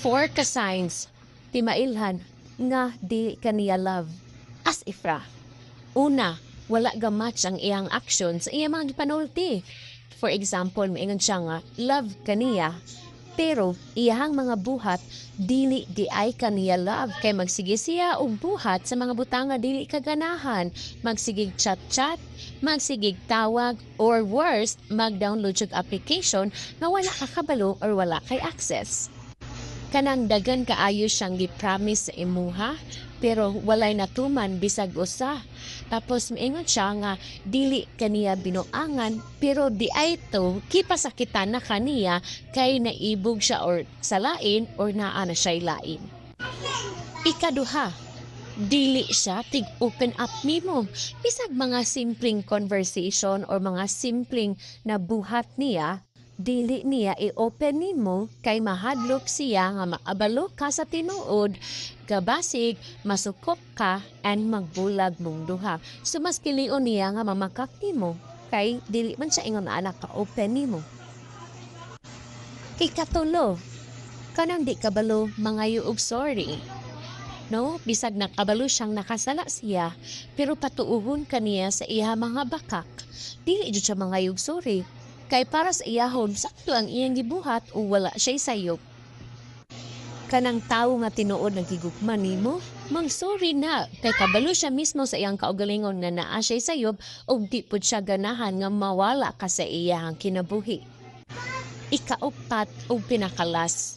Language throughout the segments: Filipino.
Four ka signs ti mailhan nga di kaniya love. As if ra. Una, wala ga match ang iyang action sa iyang mga gipanulti. For example, maingon siya nga love kaniya pero iyahang mga buhat dili di ay kaniya love kay magsige siya og buhat sa mga butang nga dili kaganahan, magsigig chat-chat, magsigig tawag, or worst, mag-download og application nga wala ka kabalo or wala kay access. Kanang dagan kaayo siyang gi-promise sa imuha pero walay natuman bisag usa. Tapos miingon siya nga dili kaniya binuangan pero di ay to kipasakitan na kaniya kay naibog siya or sa lain or naa na siya'y lain. Ikaduha, dili siya tig-open up nimo. Bisag mga simpleng conversation or mga simpleng nabuhat niya, dili niya i-open nimo kay mahadlok siya nga maabalo ka sa tinuod, kabasig, masukop ka, and magbulag mong duha. So mas kilion niya nga mamakak nimo kay dili man siya ingon anak ka open nimo. Ikatulo, kanang di kabalo mangayo og sorry. No, bisag nakabalo siyang nakasala siya, pero patuuhon kaniya sa iya mga bakak. Dili jud siya mangayog sorry. Kay para sa iyahon, sakto ang iyang gibuhat o wala siya'y sayop. Kanang tao nga tinuod nagigugma nimo, mag-sorry na. Kay kabalo siya mismo sa iyang kaugalingon nga naa siya'y sayop o di pud siya ganahan nga mawala ka sa iyang kinabuhi. Ikaupat o pinakalas,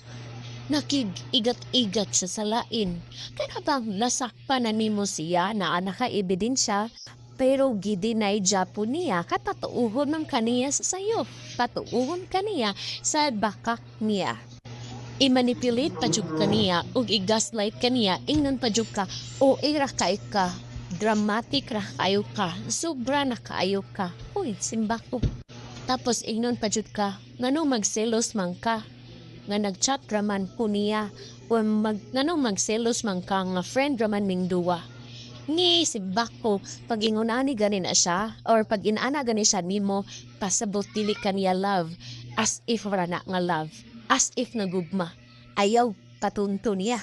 nakig-igat-igat siya sa lain. Kaya bang nasakpan na nimo siya na naka-ebidensya pero gidinay Japon niya kat patuuhon man kaniya sa sayo. Patuuhon kaniya sa bakak niya. I-manipulate pa jud kaniya ug i-gaslight kaniya ingnon pa jud ka o ra kay ka. Dramatic ra kayo ka. Sobra na kaayo ka. Uy, simbako. Tapos ingnon pa jud ka ngano magselos man ka. Nga nag-chat raman ko niya o ngano magselos man ka nga friend raman ning duwa. Ni simbako pag ingunani gani na siya or pag inaana gani siya nimo pasabot dili kaniya love as if wala na nga love as if nagugma ayaw patunto niya.